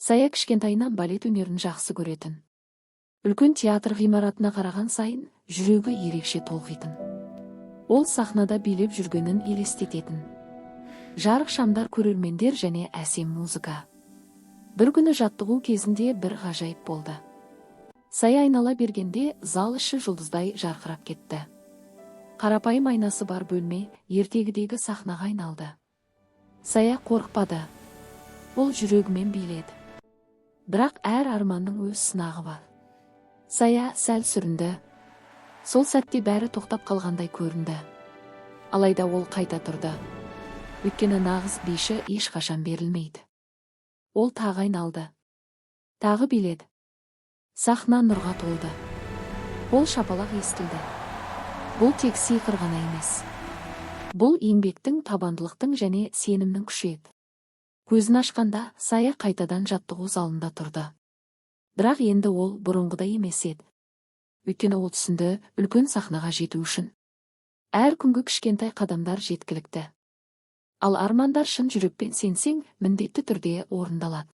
Сая кішкентайынан балет өнерін жақсы көретін. Үлкен театр ғимаратына қараған сайын жүрегі ерекше толқитын. Ол сахнада билеп жүргенін елестететін. Жарық шамдар, көрермендер және әсем музыка. Бір күні жаттығу кезінде бір ғажайып болды. Сая айнала бергенде зал іші жұлдыздай жарқырап кетті. Қарапайым айнасы бар бөлме ертегідегі сахнаға айналды. Сая қорықпады. Ол жүрегімен биледі. Бірақ әр арманның өз сынағы бар. Сая сәл сүрінді. Сол сәтте бәрі тоқтап қалғандай көрінді. Алайда ол қайта тұрды. Өйткені нағыз биші ешқашан берілмейді. Ол тағы айналды. Тағы биледі. Сахна нұрға толды. Ол шапалақ естілді. Бұл тек сиқыр ғана емес. Бұл еңбектің, табандылықтың және сенімнің күші еді. Көзін ашқанда Сая қайтадан жаттығу залында тұрды. Бірақ енді ол бұрынғыдай емес еді. Өйткені ол түсінді, үлкен сахнаға жету үшін әр күнгі кішкентай қадамдар жеткілікті. Ал армандар шын жүрекпен сенсең, міндетті түрде орындалады.